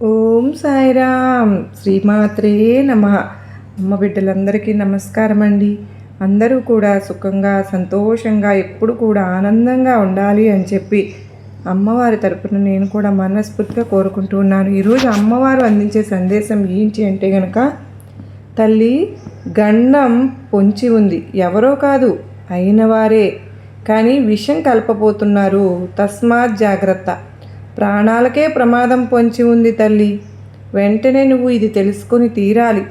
ఓం సాయిరామ్ శ్రీమాత్రే నమః. అమ్మ బిడ్డలందరికీ నమస్కారం అండి. అందరూ కూడా సుఖంగా సంతోషంగా ఎప్పుడు కూడా ఆనందంగా ఉండాలి అని చెప్పి అమ్మవారి తరపున నేను కూడా మనస్ఫూర్తిగా కోరుకుంటూ ఉన్నాను. ఈరోజు అమ్మవారు అందించే సందేశం ఏంటి అంటే గనక, తల్లి గండం పొంచి ఉంది, ఎవరో కాదు అయినవారే, కానీ విషం కలపబోతున్నారు, తస్మాత్ జాగ్రత్త, ప్రాణాలకే ప్రమాదం పొంచి ఉంది తల్లి, వెంటనే నువ్వు ఇది తెలుసుకొని తీరాలి,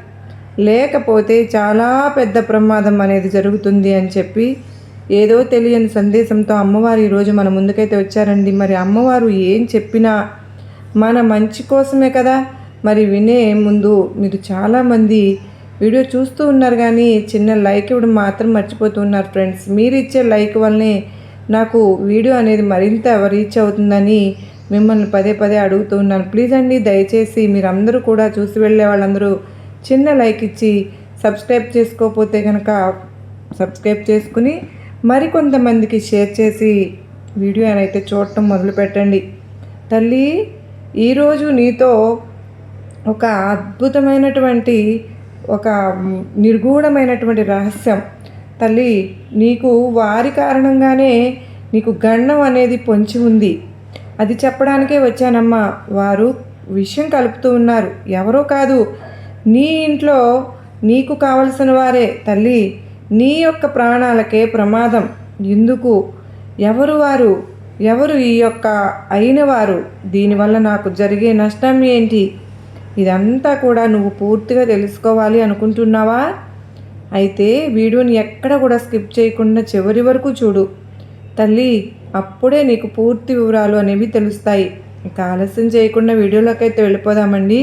లేకపోతే చాలా పెద్ద ప్రమాదం అనేది జరుగుతుంది అని చెప్పి ఏదో తెలియని సందేశంతో అమ్మవారు ఈరోజు మన ముందుకైతే వచ్చారండి. మరి అమ్మవారు ఏం చెప్పినా మన మంచి కోసమే కదా. మరి వినే ముందు మీరు చాలామంది వీడియో చూస్తూ ఉన్నారు, కానీ చిన్న లైక్ ఇవ్వడం మాత్రం మర్చిపోతూ ఉన్నారు ఫ్రెండ్స్. మీరు ఇచ్చే లైక్ వల్లనే నాకు వీడియో అనేది మరింత రీచ్ అవుతుందని మిమ్మల్ని పదే పదే అడుగుతూ ఉన్నాను. ప్లీజ్ అండి, దయచేసి మీరందరూ కూడా చూసి వెళ్ళే వాళ్ళందరూ చిన్న లైక్ ఇచ్చి సబ్స్క్రైబ్ చేసుకోకపోతే కనుక సబ్స్క్రైబ్ చేసుకుని మరికొంతమందికి షేర్ చేసి వీడియో అయితే చూడటం మొదలు పెట్టండి. తల్లి, ఈరోజు నీతో ఒక అద్భుతమైనటువంటి ఒక నిర్గూఢమైనటువంటి రహస్యం. తల్లి, నీకు వారి కారణంగానే నీకు గండం అనేది పొంచి ఉంది, అది చెప్పడానికే వచ్చానమ్మా. వారు విషయం కలుపుతూ ఉన్నారు, ఎవరో కాదు నీ ఇంట్లో నీకు కావలసిన వారే తల్లి. నీ యొక్క ప్రాణాలకే ప్రమాదం. ఎందుకు? ఎవరు వారు? ఎవరు ఈ యొక్క అయినవారు? దీనివల్ల నాకు జరిగే నష్టం ఏంటి? ఇదంతా కూడా నువ్వు పూర్తిగా తెలుసుకోవాలి అనుకుంటున్నావా? అయితే వీడియోని ఎక్కడ కూడా స్కిప్ చేయకుండా చివరి వరకు చూడు తల్లి, అప్పుడే నీకు పూర్తి వివరాలు అనేవి తెలుస్తాయి. ఇక ఆలస్యం చేయకుండా వీడియోలోకి అయితే వెళ్ళిపోదామండి.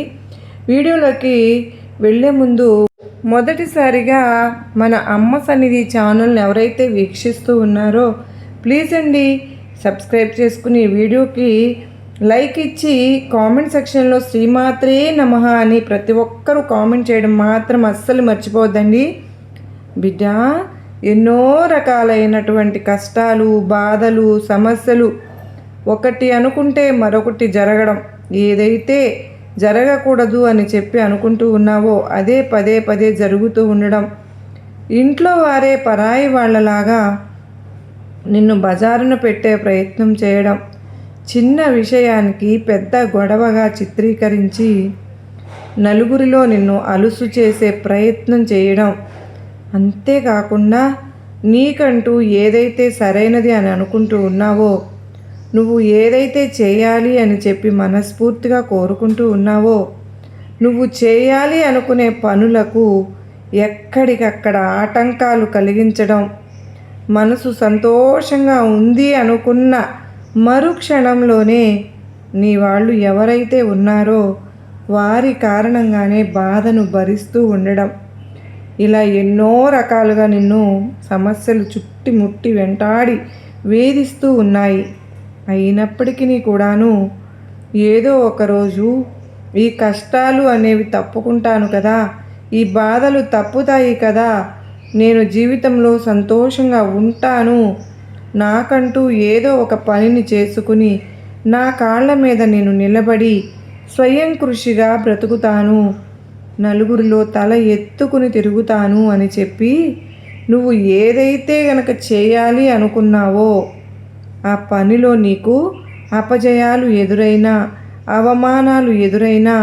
వీడియోలోకి వెళ్ళే ముందు మొదటిసారిగా మన అమ్మ సన్నిధి ఛానల్ని ఎవరైతే వీక్షిస్తూ ఉన్నారో ప్లీజ్ అండి సబ్స్క్రైబ్ చేసుకుని వీడియోకి లైక్ ఇచ్చి కామెంట్ సెక్షన్లో శ్రీమాత్రే నమః అని ప్రతి ఒక్కరూ కామెంట్ చేయడం మాత్రం అస్సలు మర్చిపోవద్దండి. బిడ్డ, ఎన్నో రకాలైనటువంటి కష్టాలు, బాధలు, సమస్యలు ఒకటి అనుకుంటే మరొకటి జరగడం, ఏదైతే జరగకూడదు అని చెప్పి అనుకుంటూ ఉన్నావో అదే పదే పదే జరుగుతూ ఉండడం, ఇంట్లో వారే పరాయి వాళ్ళలాగా నిన్ను బజారున పెట్టే ప్రయత్నం చేయడం, చిన్న విషయానికి పెద్ద గొడవగా చిత్రీకరించి నలుగురిలో నిన్ను అలుసు చేసే ప్రయత్నం చేయడం, అంతేకాకుండా నీకంటూ ఏదైతే సరైనది అని అనుకుంటూ ఉన్నావో, నువ్వు ఏదైతే చేయాలి అని చెప్పి మనస్ఫూర్తిగా కోరుకుంటూ ఉన్నావో, నువ్వు చేయాలి అనుకునే పనులకు ఎక్కడికక్కడ ఆటంకాలు కలిగించడం, మనసు సంతోషంగా ఉంది అనుకున్న మరుక్షణంలోనే నీ వాళ్ళు ఎవరైతే ఉన్నారో వారి కారణంగానే బాధను భరిస్తూ ఉండడం, ఇలా ఎన్నో రకాలుగా నిన్ను సమస్యలు చుట్టుముట్టి వెంటాడి వేధిస్తూ ఉన్నాయి. అయినప్పటికీ కూడాను ఏదో ఒకరోజు ఈ కష్టాలు అనేవి తప్పుకుంటాను కదా, ఈ బాధలు తప్పుతాయి కదా, నేను జీవితంలో సంతోషంగా ఉంటాను, నాకంటూ ఏదో ఒక పనిని చేసుకుని నా కాళ్ళ మీద నేను నిలబడి స్వయం కృషిగా బ్రతుకుతాను, నలుగురిలో తల ఎత్తుకుని తిరుగుతాను అని చెప్పి నువ్వు ఏదైతే గనక చేయాలి అనుకున్నావో ఆ పనిలో నీకు అపజయాలు ఎదురైనా, అవమానాలు ఎదురైనా,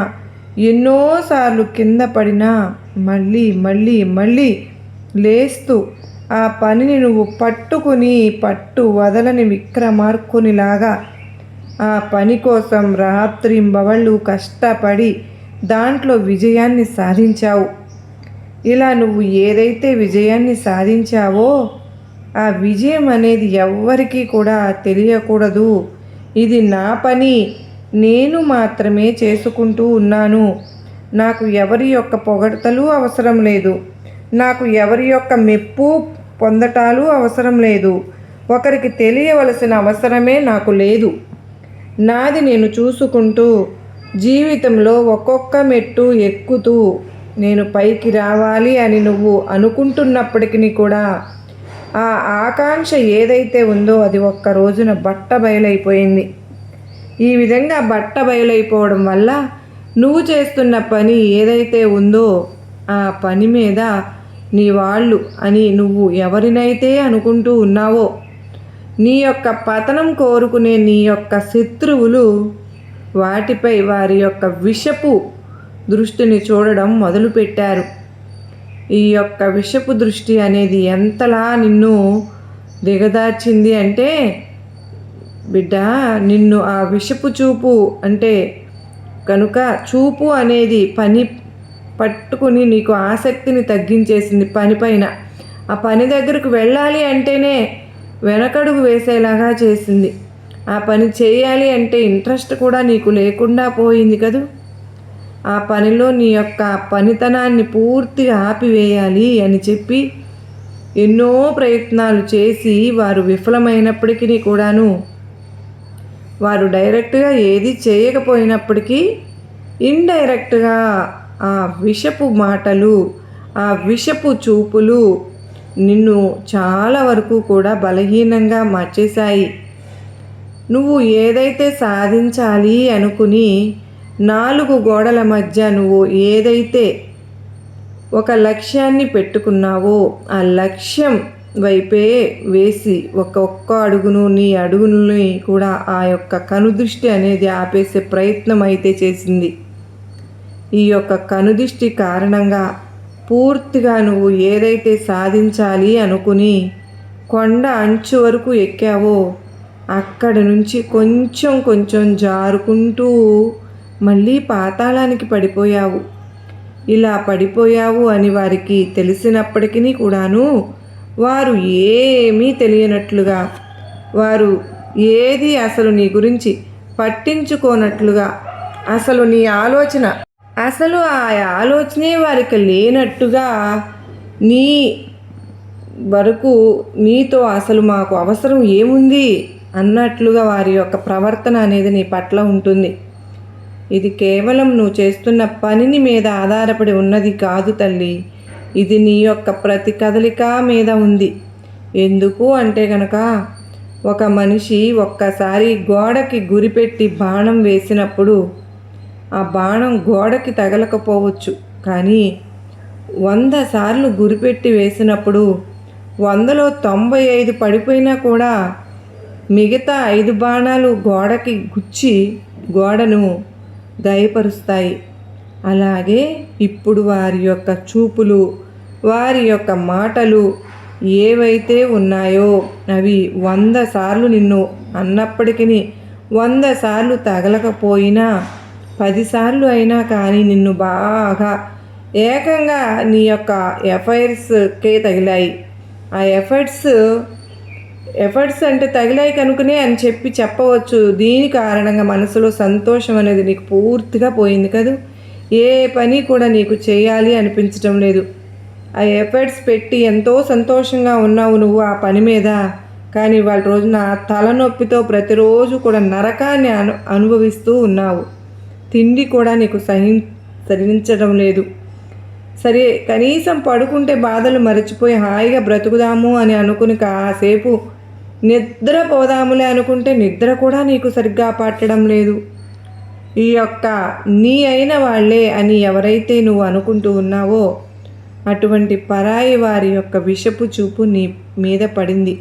ఎన్నోసార్లు కింద పడినా మళ్ళీ మళ్ళీ మళ్ళీ లేస్తూ ఆ పనిని నువ్వు పట్టుకుని పట్టు వదలని విక్రమార్కునిలాగా ఆ పని కోసం రాత్రింబవళ్ళు కష్టపడి దాంట్లో విజయాన్ని సాధించావు. ఇలా నువ్వు ఏదైతే విజయాన్ని సాధించావో ఆ విజయం అనేది ఎవ్వరికీ కూడా తెలియకూడదు. ఇది నా పని, నేను మాత్రమే చేసుకుంటూ ఉన్నాను, నాకు ఎవరి యొక్క పొగడ్తలు అవసరం లేదు, నాకు ఎవరి యొక్క మెప్పు పొందటాలు అవసరం లేదు, ఒకరికి తెలియవలసిన అవసరమే నాకు లేదు, నాది నేను చూసుకుంటూ జీవితంలో ఒక్కొక్క మెట్టు ఎక్కుతూ నేను పైకి రావాలి అని నువ్వు అనుకుంటున్నప్పటికీ కూడా ఆ ఆకాంక్ష ఏదైతే ఉందో అది ఒక్క రోజున బట్ట బయలైపోయింది. ఈ విధంగా బట్ట బయలైపోవడం వల్ల నువ్వు చేస్తున్న పని ఏదైతే ఉందో ఆ పని మీద నీ వాళ్ళు అని నువ్వు ఎవరినైతే అనుకుంటూ ఉన్నావో, నీ యొక్క పతనం కోరుకునే నీ యొక్క శత్రువులు వాటిపై వారి యొక్క విషపు దృష్టిని చూడడం మొదలుపెట్టారు. ఈ యొక్క విషపు దృష్టి అనేది ఎంతలా నిన్ను దిగదార్చింది అంటే, బిడ్డ, నిన్ను ఆ విషపు చూపు అంటే కనుక చూపు అనేది పని పట్టుకుని నీకు ఆసక్తిని తగ్గించేసింది పనిపైన. ఆ పని దగ్గరకు వెళ్ళాలి అంటేనే వెనకడుగు వేసేలాగా చేసింది. ఆ పని చేయాలి అంటే ఇంట్రెస్ట్ కూడా నీకు లేకుండా పోయింది కదూ. ఆ పనిలో నీ యొక్క పనితనాన్ని పూర్తిగా ఆపివేయాలి అని చెప్పి ఎన్నో ప్రయత్నాలు చేసి వారు విఫలమైనప్పటికీ కూడాను, వారు డైరెక్ట్గా ఏది చేయకపోయినప్పటికీ ఇండైరెక్ట్గా ఆ విషపు మాటలు, ఆ విషపు చూపులు నిన్ను చాలా వరకు కూడా బలహీనంగా మార్చేశాయి. నువ్వు ఏదైతే సాధించాలి అనుకుని 4 గోడల మధ్య నువ్వు ఏదైతే ఒక లక్ష్యాన్ని పెట్టుకున్నావో ఆ లక్ష్యం వైపే వేసి ఒక్క అడుగును నీ అడుగుని కూడా ఆ యొక్క కనుదృష్టి అనేది ఆపేసే ప్రయత్నం అయితే చేసింది. ఈ యొక్క కనుదృష్టి కారణంగా పూర్తిగా నువ్వు ఏదైతే సాధించాలి అనుకుని కొండ అంచు వరకు ఎక్కావో అక్కడి నుంచి కొంచెం కొంచెం జారుకుంటూ మళ్ళీ పాతాళానికి పడిపోయావు. ఇలా పడిపోయావు అని వారికి తెలిసినప్పటికీ కూడాను వారు ఏమీ తెలియనట్లుగా, వారు ఏది అసలు నీ గురించి పట్టించుకోనట్లుగా, అసలు నీ ఆలోచన అసలు ఆ ఆలోచనే వారికి లేనట్టుగా నీ వరకు నీతో అసలు మాకు అవసరం ఏముంది అన్నట్లుగా వారి యొక్క ప్రవర్తన అనేది నీ పట్ల ఉంటుంది. ఇది కేవలం నువ్వు చేస్తున్న పనిని మీద ఆధారపడి ఉన్నది కాదు తల్లి. ఇది నీ యొక్క ప్రతి కదలిక మీద ఉంది. ఎందుకు అంటే కనుక ఒక మనిషి ఒక్కసారి గోడకి గురిపెట్టి బాణం వేసినప్పుడు ఆ బాణం గోడకి తగలకపోవచ్చు, కానీ 100 సార్లు గురిపెట్టి వేసినప్పుడు 100లో 95 పడిపోయినా కూడా మిగతా 5 బాణాలు గోడకి గుచ్చి గోడను గాయపరుస్తాయి. అలాగే ఇప్పుడు వారి యొక్క చూపులు, వారి యొక్క మాటలు ఏవైతే ఉన్నాయో అవి 100 సార్లు నిన్ను అన్నప్పటికీ 100 సార్లు తగలకపోయినా 10 సార్లు అయినా కానీ నిన్ను బాగా ఏకంగా నీ యొక్క ఎఫైర్స్కే తగిలాయి. ఆ ఎఫర్ట్స్ అంటే తగిలాయి కనుకనే అని చెప్పవచ్చు. దీని కారణంగా మనసులో సంతోషం అనేది నీకు పూర్తిగా పోయింది కదూ. ఏ పని కూడా నీకు చేయాలి అనిపించటం లేదు. ఆ ఎఫర్ట్స్ పెట్టి ఎంతో సంతోషంగా ఉన్నావు నువ్వు ఆ పని మీద, కానీ వాళ్ళ రోజున తలనొప్పితో ప్రతిరోజు కూడా నరకాన్ని అనుభవిస్తూ ఉన్నావు. తిండి కూడా నీకు సహించడం లేదు. సరే, కనీసం పడుకుంటే బాధలు మరచిపోయి హాయిగా బ్రతుకుదాము అని అనుకుని కాసేపు నిద్రపోదాములే అనుకుంటే నిద్ర కూడా నీకు సరిగ్గా పట్టడం లేదు. ఈ యొక్క నీ అయిన వాళ్ళే అని ఎవరైతే నువ్వు అనుకుంటూ ఉన్నావో అటువంటి పరాయి వారి యొక్క విషపు చూపు నీ మీద పడింది.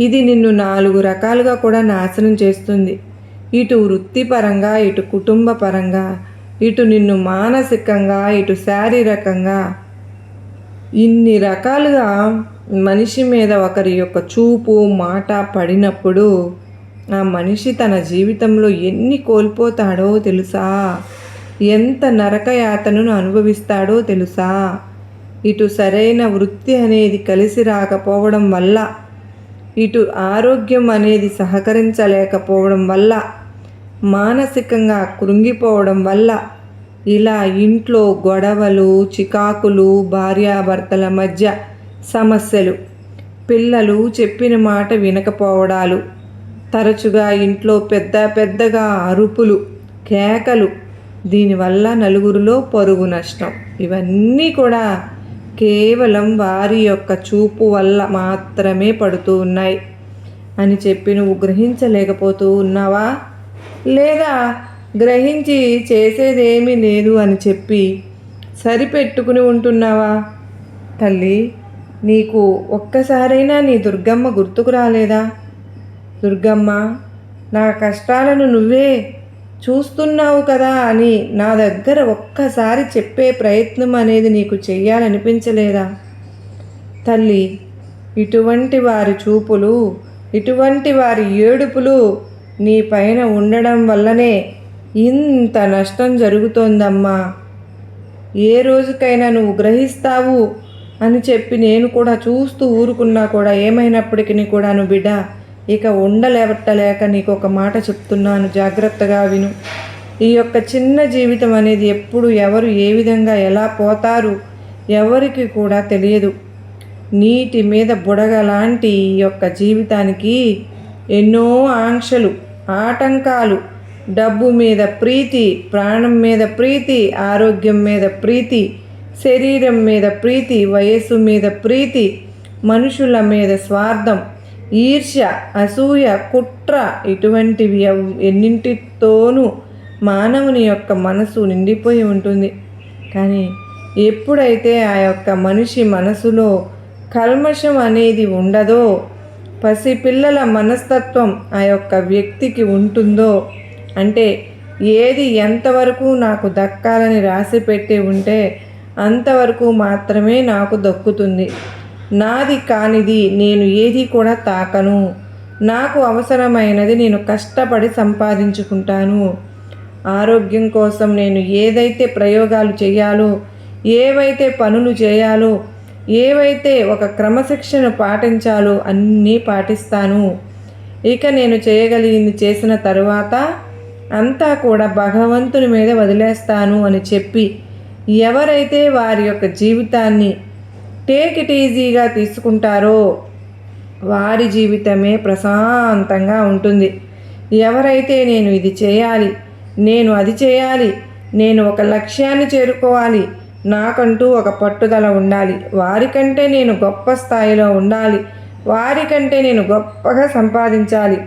ఇది నిన్ను 4 రకాలుగా కూడా నాశనం చేస్తుంది. ఇటు వృత్తిపరంగా, ఇటు కుటుంబ పరంగా, ఇటు నిన్ను మానసికంగా, ఇటు శారీరకంగా, ఇన్ని రకాలుగా మనిషి మీద ఒకరి యొక్క చూపు మాట పడినప్పుడు ఆ మనిషి తన జీవితంలో ఎన్ని కోల్పోతాడో తెలుసా? ఎంత నరకయాతనను అనుభవిస్తాడో తెలుసా? ఇటు సరైన వృత్తి అనేది కలిసి రాకపోవడం వల్ల, ఇటు ఆరోగ్యం అనేది సహకరించలేకపోవడం వల్ల, మానసికంగా కృంగిపోవడం వల్ల, ఇలా ఇంట్లో గొడవలు, చికాకులు, భార్యాభర్తల మధ్య సమస్యలు, పిల్లలు చెప్పిన మాట వినకపోవడాలు, తరచుగా ఇంట్లో పెద్దగా అరుపులు, కేకలు, దీనివల్ల నలుగురిలో పరుగు నష్టం, ఇవన్నీ కూడా కేవలం వారి యొక్క చూపు వల్ల మాత్రమే పడుతూ ఉన్నాయి అని చెప్పి నువ్వు గ్రహించలేకపోతూ ఉన్నావా? లేదా గ్రహించి చేసేదేమీ లేదు అని చెప్పి సరిపెట్టుకుని ఉంటున్నావా? తల్లి, నీకు ఒక్కసారైనా నీ దుర్గమ్మ గుర్తుకు రాలేదా? దుర్గమ్మ, నా కష్టాలను నువ్వే చూస్తున్నావు కదా అని నా దగ్గర ఒక్కసారి చెప్పే ప్రయత్నం అనేది నీకు చెయ్యాలనిపించలేదా? తల్లి, ఇటువంటి వారి చూపులు, ఇటువంటి వారి ఏడుపులు నీ పైన ఉండడం వల్లనే ఇంత నష్టం జరుగుతోందమ్మా. ఏ రోజుకైనా నువ్వు గ్రహిస్తావు అని చెప్పి నేను కూడా చూస్తూ ఊరుకున్నా కూడా ఏమైనప్పటికీ కూడాను బిడ్డ, ఇక ఉండలేవట్టలేక నీకు ఒక మాట చెప్తున్నాను, జాగ్రత్తగా విను. ఈ యొక్క చిన్న జీవితం అనేది ఎప్పుడు ఎవరు ఏ విధంగా ఎలా పోతారు ఎవరికి కూడా తెలియదు. నీటి మీద బుడగ లాంటి ఈ యొక్క జీవితానికి ఎన్నో ఆంక్షలు, ఆటంకాలు, డబ్బు మీద ప్రీతి, ప్రాణం మీద ప్రీతి, ఆరోగ్యం మీద ప్రీతి, శరీరం మీద ప్రీతి, వయస్సు మీద ప్రీతి, మనుషుల మీద స్వార్థం, ఈర్ష్య, అసూయ, కుట్ర, ఇటువంటివి ఎన్నింటితోనూ మానవుని యొక్క మనసు నిండిపోయి ఉంటుంది. కానీ ఎప్పుడైతే ఆ యొక్క మనిషి మనసులో కల్మషం అనేది ఉండదో, పసిపిల్లల మనస్తత్వం ఆ యొక్క వ్యక్తికి ఉంటుందో, అంటే ఏది ఎంతవరకు నాకు దక్కాలని రాసి పెట్టి ఉంటే అంతవరకు మాత్రమే నాకు దక్కుతుంది, నాది కానిది నేను ఏది కూడా తాకను, నాకు అవసరమైనది నేను కష్టపడి సంపాదించుకుంటాను, ఆరోగ్యం కోసం నేను ఏదైతే ప్రయోగాలు చేయాలో, ఏవైతే పనులు చేయాలో, ఏవైతే ఒక క్రమశిక్షణ పాటించాలో అన్నీ పాటిస్తాను, ఇక నేను చేయగలిగింది చేసిన తరువాత అంతా కూడా భగవంతుని మీద వదిలేస్తాను అని చెప్పి ఎవరైతే వారి యొక్క జీవితాన్ని టేక్ ఇట్ ఈజీగా తీసుకుంటారో వారి జీవితమే ప్రశాంతంగా ఉంటుంది. ఎవరైతే నేను ఇది చేయాలి, నేను అది చేయాలి, నేను ఒక లక్ష్యాన్ని చేరుకోవాలి, నాకంటూ ఒక పట్టుదల ఉండాలి, వారికంటే నేను గొప్ప స్థాయిలో ఉండాలి, వారికంటే నేను గొప్పగా సంపాదించాలి,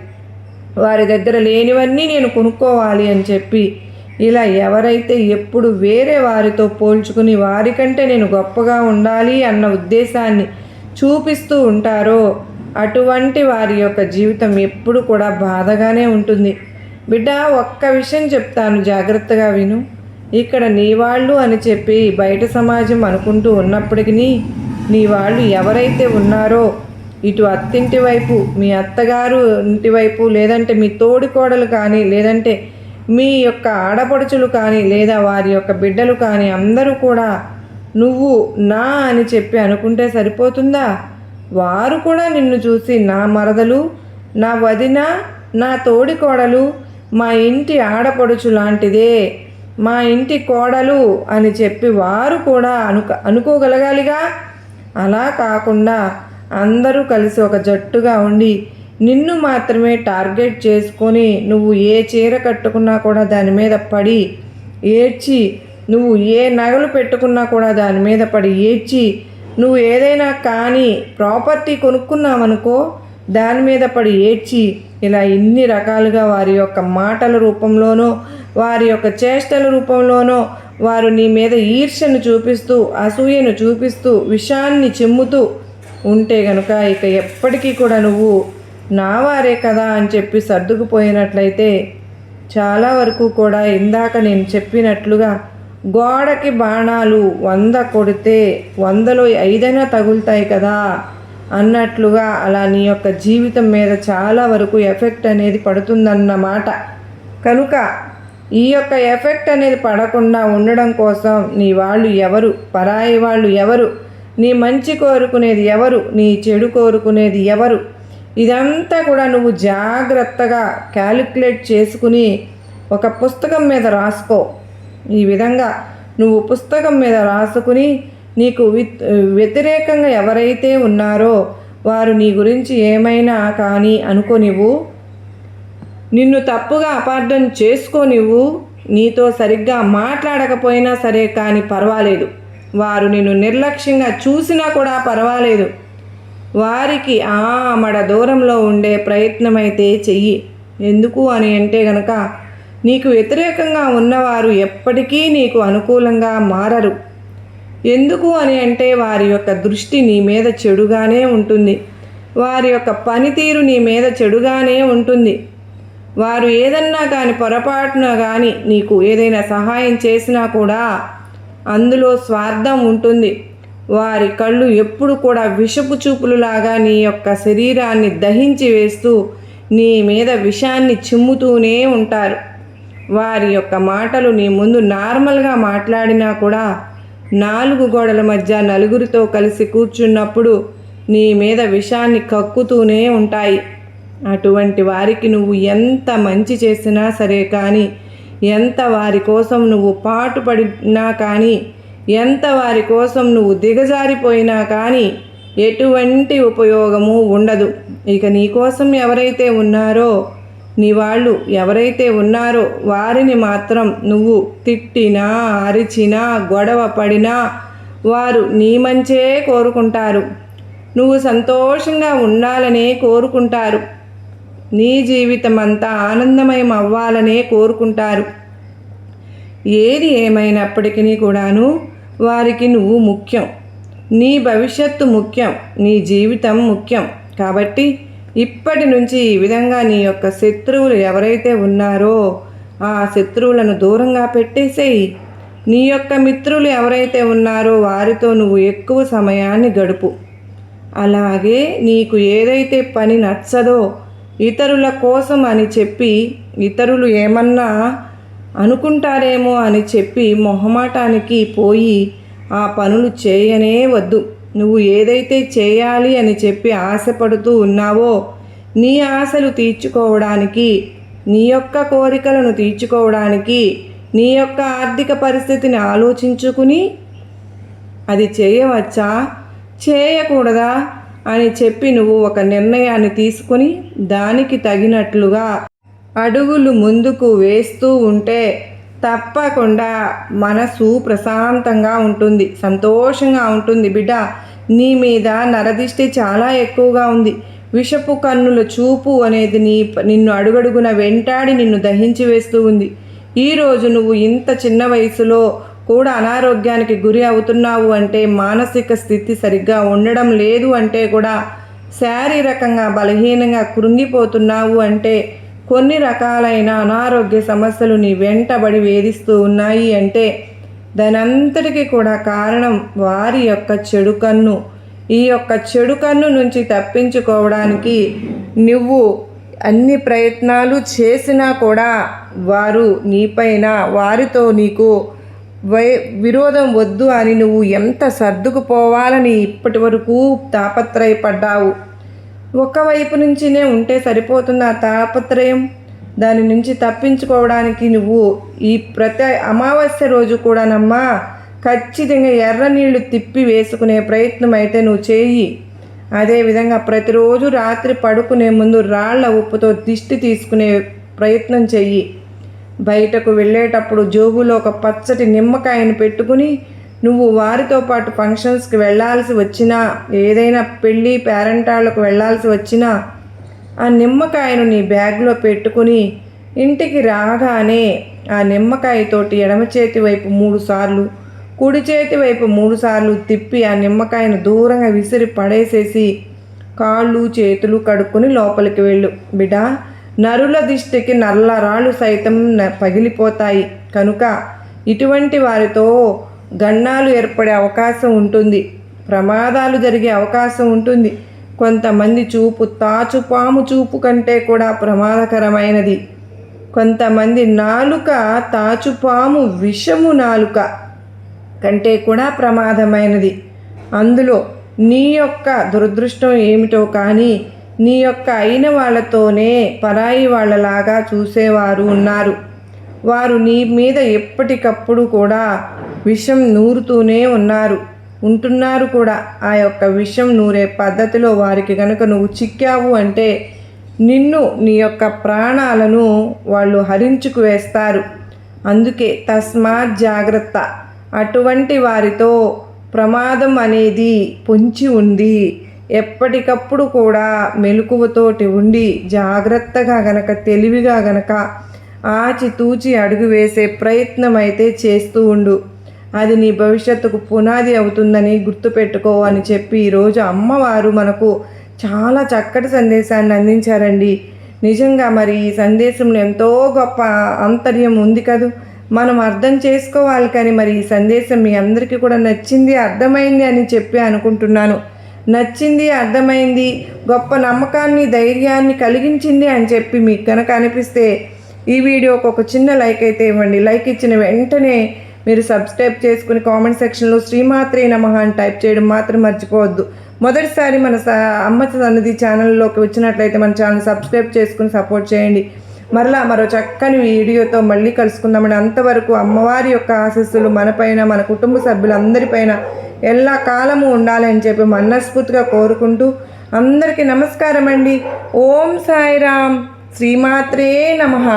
వారి దగ్గర లేనివన్నీ నేను కొనుక్కోవాలి అని చెప్పి ఇలా ఎవరైతే ఎప్పుడు వేరే వారితో పోల్చుకుని వారికంటే నేను గొప్పగా ఉండాలి అన్న ఉద్దేశాన్ని చూపిస్తూ ఉంటారో అటువంటి వారి యొక్క జీవితం ఎప్పుడు కూడా బాధగానే ఉంటుంది. బిడ్డ, ఒక్క విషయం చెప్తాను, జాగ్రత్తగా విను. ఇక్కడ నీ వాళ్ళు అని చెప్పి బయట సమాజం అనుకుంటూ ఉన్నప్పటికీ నీ వాళ్ళు ఎవరైతే ఉన్నారో ఇటు అత్తింటి వైపు, మీ అత్తగారు ఇంటి వైపు, లేదంటే మీ తోడికోడలు కానీ, లేదంటే మీ యొక్క ఆడపడుచులు కానీ, లేదా వారి యొక్క బిడ్డలు కానీ అందరూ కూడా నువ్వు నా అని చెప్పి అనుకుంటే సరిపోతుందా? వారు కూడా నిన్ను చూసి నా మరదలు, నా వదిన, నా తోడికోడలు, మా ఇంటి ఆడపడుచు లాంటిదే, మా ఇంటి కోడలు అని చెప్పి వారు కూడా అనుకోగలగాలిగా. అలా కాకుండా అందరూ కలిసి ఒక జట్టుగా ఉండి నిన్ను మాత్రమే టార్గెట్ చేసుకొని నువ్వు ఏ చీర కట్టుకున్నా కూడా దాని మీద పడి ఏడ్చి, నువ్వు ఏ నగలు పెట్టుకున్నా కూడా దాని మీద పడి ఏడ్చి, నువ్వు ఏదైనా కానీ ప్రాపర్టీ కొనుక్కున్నావనుకో దాని మీద పడి ఏడ్చి, ఇలా ఇన్ని రకాలుగా వారి యొక్క మాటల రూపంలోనో వారి యొక్క చేష్టల రూపంలోనో వారు నీ మీద ఈర్ష్యను చూపిస్తూ, అసూయను చూపిస్తూ, విషాన్ని చిమ్ముతూ ఉంటే గనుక ఇక ఎప్పటికీ కూడా నువ్వు నా వారే కదా అని చెప్పి సర్దుకుపోయినట్లయితే చాలా వరకు కూడా ఇందాక నేను చెప్పినట్లుగా గోడకి బాణాలు 100 కొడితే 100లో 5 తగులుతాయి కదా అన్నట్లుగా అలా నీ యొక్క జీవితం మీద చాలా వరకు ఎఫెక్ట్ అనేది పడుతుందన్నమాట. కనుక ఈ యొక్క ఎఫెక్ట్ అనేది పడకుండా ఉండడం కోసం నీ వాళ్ళు ఎవరు, పరాయి వాళ్ళు ఎవరు, నీ మంచి కోరుకునేది ఎవరు, నీ చెడు కోరుకునేది ఎవరు, ఇదంతా కూడా నువ్వు జాగ్రత్తగా క్యాలిక్యులేట్ చేసుకుని ఒక పుస్తకం మీద రాసుకో. ఈ విధంగా నువ్వు పుస్తకం మీద రాసుకుని నీకు వ్యతిరేకంగా ఎవరైతే ఉన్నారో వారు నీ గురించి ఏమైనా కానీ అనుకోనివ్వు, నిన్ను తప్పుగా అపార్థం చేసుకోనివ్వు, నీతో సరిగ్గా మాట్లాడకపోయినా సరే కానీ పర్వాలేదు, వారు నిన్ను నిర్లక్ష్యంగా చూసినా కూడా పర్వాలేదు, వారికి ఆమడ దూరంలో ఉండే ప్రయత్నమైతే చెయ్యి. ఎందుకు అని అంటే గనక నీకు వ్యతిరేకంగా ఉన్నవారు ఎప్పటికీ నీకు అనుకూలంగా మారరు. ఎందుకు అని అంటే వారి యొక్క దృష్టి నీ మీద చెడుగానే ఉంటుంది. వారి యొక్క పనితీరు నీ మీద చెడుగానే ఉంటుంది. వారు ఏదన్నా కానీ పొరపాటున కానీ నీకు ఏదైనా సహాయం చేసినా కూడా అందులో స్వార్థం ఉంటుంది. వారి కళ్ళు ఎప్పుడు కూడా విషపు చూపులులాగా నీ యొక్క శరీరాన్ని దహించి వేస్తూ నీ మీద విషాన్ని చిమ్ముతూనే ఉంటారు. వారి యొక్క మాటలు నీ ముందు నార్మల్గా మాట్లాడినా కూడా 4 గోడల మధ్య నలుగురితో కలిసి కూర్చున్నప్పుడు నీ మీద విషాన్ని కక్కుతూనే ఉంటాయి. అటువంటి వారికి నువ్వు ఎంత మంచి చేసినా సరే కానీ, ఎంత వారి కోసం నువ్వు పాటుపడినా కానీ, ఎంత వారి కోసం నువ్వు దిగజారిపోయినా కానీ ఎటువంటి ఉపయోగము ఉండదు. ఇక నీ కోసం ఎవరైతే ఉన్నారో, నీ వాళ్ళు ఎవరైతే ఉన్నారో వారిని మాత్రం నువ్వు తిట్టినా, అరిచినా, గొడవ పడినా వారు నీ మంచే కోరుకుంటారు. నువ్వు సంతోషంగా ఉండాలనే కోరుకుంటారు. నీ జీవితం అంతా ఆనందమయం అవ్వాలనే కోరుకుంటారు. ఏది ఏమైనప్పటికీ కూడాను వారికి నువ్వు ముఖ్యం. నీ భవిష్యత్తు ముఖ్యం. నీ జీవితం ముఖ్యం. కాబట్టి ఇప్పటి నుంచి ఈ విధంగా నీ యొక్క శత్రువులు ఎవరైతే ఉన్నారో ఆ శత్రువులను దూరంగా పెట్టేసేయి. నీ యొక్క మిత్రులు ఎవరైతే ఉన్నారో వారితో నువ్వు ఎక్కువ సమయాన్ని గడుపు. అలాగే నీకు ఏదైతే పని నచ్చదో ఇతరుల కోసం అని చెప్పి, ఇతరులు ఏమన్నా అనుకుంటారేమో అని చెప్పి మొహమాటానికి పోయి ఆ పనులు చేయనే వద్దు. నువ్వు ఏదైతే చేయాలి అని చెప్పి ఆశపడుతూ ఉన్నావో నీ ఆశలు తీర్చుకోవడానికి, నీ యొక్క కోరికలను తీర్చుకోవడానికి, నీ యొక్క ఆర్థిక పరిస్థితిని ఆలోచించుకుని అది చేయవచ్చా, చేయకూడదా అని చెప్పి నువ్వు ఒక నిర్ణయాన్ని తీసుకుని దానికి తగినట్లుగా అడుగులు ముందుకు వేస్తూ ఉంటే తప్పకుండా మనసు ప్రశాంతంగా ఉంటుంది, సంతోషంగా ఉంటుంది. బిడ్డ, నీ మీద నరదిష్టి చాలా ఎక్కువగా ఉంది. విషపు కన్నుల చూపు అనేది నిన్ను అడుగడుగున వెంటాడి నిన్ను దహించి వేస్తూ ఉంది. ఈరోజు నువ్వు ఇంత చిన్న వయసులో కూడా అనారోగ్యానికి గురి అవుతున్నావు అంటే, మానసిక స్థితి సరిగ్గా ఉండడం లేదు అంటే కూడా, శారీరకంగా బలహీనంగా కృంగిపోతున్నావు అంటే, కొన్ని రకాలైన అనారోగ్య సమస్యలు నీ వెంటబడి వేధిస్తూ ఉన్నాయి అంటే దానంతటికీ కూడా కారణం వారి యొక్క చెడు కన్ను. ఈ యొక్క చెడు కన్ను నుంచి తప్పించుకోవడానికి నువ్వు అన్ని ప్రయత్నాలు చేసినా కూడా వారు నీపైన, వారితో నీకు విరోధం వద్దు అని నువ్వు ఎంత సర్దుకుపోవాలని ఇప్పటి వరకు తాపత్రయపడ్డావు. ఒకవైపు నుంచినే ఉంటే సరిపోతుంది ఆ తాపత్రయం. దాని నుంచి తప్పించుకోవడానికి నువ్వు ఈ ప్రతి అమావాస్య రోజు కూడానమ్మా ఖచ్చితంగా ఎర్ర నీళ్లు తిప్పి వేసుకునే ప్రయత్నం అయితే నువ్వు చేయి. అదేవిధంగా ప్రతిరోజు రాత్రి పడుకునే ముందు రాళ్ల ఉప్పుతో దిష్టి తీసుకునే ప్రయత్నం చెయ్యి. బయటకు వెళ్ళేటప్పుడు జోబులో ఒక పచ్చటి నిమ్మకాయను పెట్టుకుని నువ్వు వారితో పాటు ఫంక్షన్స్కి వెళ్ళాల్సి వచ్చినా, ఏదైనా పెళ్ళి పేరెంటాళ్ళకు వెళ్ళాల్సి వచ్చినా ఆ నిమ్మకాయను నీ బ్యాగ్లో పెట్టుకుని ఇంటికి రాగానే ఆ నిమ్మకాయతోటి ఎడమ చేతి వైపు 3 సార్లు, కుడి చేతి వైపు 3 సార్లు తిప్పి ఆ నిమ్మకాయను దూరంగా విసిరి పడేసేసి కాళ్ళు చేతులు కడుక్కొని లోపలికి వెళ్ళు. బిడ్డ, నరుల దిష్టికి నల్ల రాళ్ళు సైతం పగిలిపోతాయి కనుక ఇటువంటి వారితో గండాలు ఏర్పడే అవకాశం ఉంటుంది, ప్రమాదాలు జరిగే అవకాశం ఉంటుంది. కొంతమంది చూపు తాచుపాము చూపు కంటే కూడా ప్రమాదకరమైనది. కొంతమంది నాలుక తాచుపాము విషము నాలుక కంటే కూడా ప్రమాదమైనది. అందులో నీ యొక్క దురదృష్టం ఏమిటో కానీ నీ యొక్క అయిన వాళ్ళతోనే పరాయి వాళ్ళలాగా చూసేవారు ఉన్నారు. వారు నీ మీద ఎప్పటికప్పుడు కూడా విషం నూరుతూనే ఉంటున్నారు కూడా. ఆ యొక్క విషం నూరే పద్ధతిలో వారికి కనుక నువ్వు చిక్కావు అంటే నిన్ను, నీ యొక్క ప్రాణాలను వాళ్ళు హరించుకు వేస్తారు. అందుకే తస్మాత్ జాగ్రత్త. అటువంటి వారితో ప్రమాదం అనేది పొంచి ఉంది. ఎప్పటికప్పుడు కూడా మెలకువతోటి ఉండి జాగ్రత్తగా గనక, తెలివిగా గనక ఆచితూచి అడుగు వేసే ప్రయత్నం అయితే చేస్తూ ఉండు. అది నీ భవిష్యత్తుకు పునాది అవుతుందని గుర్తుపెట్టుకో అని చెప్పి ఈరోజు అమ్మవారు మనకు చాలా చక్కటి సందేశాన్ని అందించారండి. నిజంగా మరి ఈ సందేశంలో ఎంతో గొప్ప ఆంతర్యం ఉంది కదూ. మనం అర్థం చేసుకోవాలి. కానీ మరి ఈ సందేశం మీ అందరికీ కూడా నచ్చింది, అర్థమైంది అని చెప్పి అనుకుంటున్నాను. నచ్చింది, అర్థమైంది, గొప్ప నమ్మకాన్ని, ధైర్యాన్ని కలిగించింది అని చెప్పి మీకు కనుక అనిపిస్తే ఈ వీడియోకి ఒక చిన్న లైక్ అయితే ఇవ్వండి. లైక్ ఇచ్చిన వెంటనే మీరు సబ్స్క్రైబ్ చేసుకుని కామెంట్ సెక్షన్లో శ్రీమాత్రే నమః అని టైప్ చేయడం మాత్రం మర్చిపోవద్దు. మొదటిసారి మన అమ్మ సన్నిధి ఛానల్లోకి వచ్చినట్లయితే మన ఛానల్ సబ్స్క్రైబ్ చేసుకుని సపోర్ట్ చేయండి. మరలా మరో చక్కని వీడియోతో మళ్ళీ కలుసుకుందామని. అంతవరకు అమ్మవారి యొక్క ఆశీస్సులు మనపైన, మన కుటుంబ సభ్యులందరిపైన ఎల్లా కాలము ఉండాలని చెప్పి మనస్ఫూర్తిగా కోరుకుంటూ అందరికీ నమస్కారం అండి. ఓం సాయిరామ్. శ్రీమాత్రే నమః.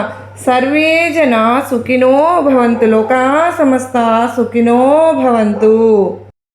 సర్వే జనా సుఖినో భవంతు. లోకా సమస్తా సుఖినో భవంతు.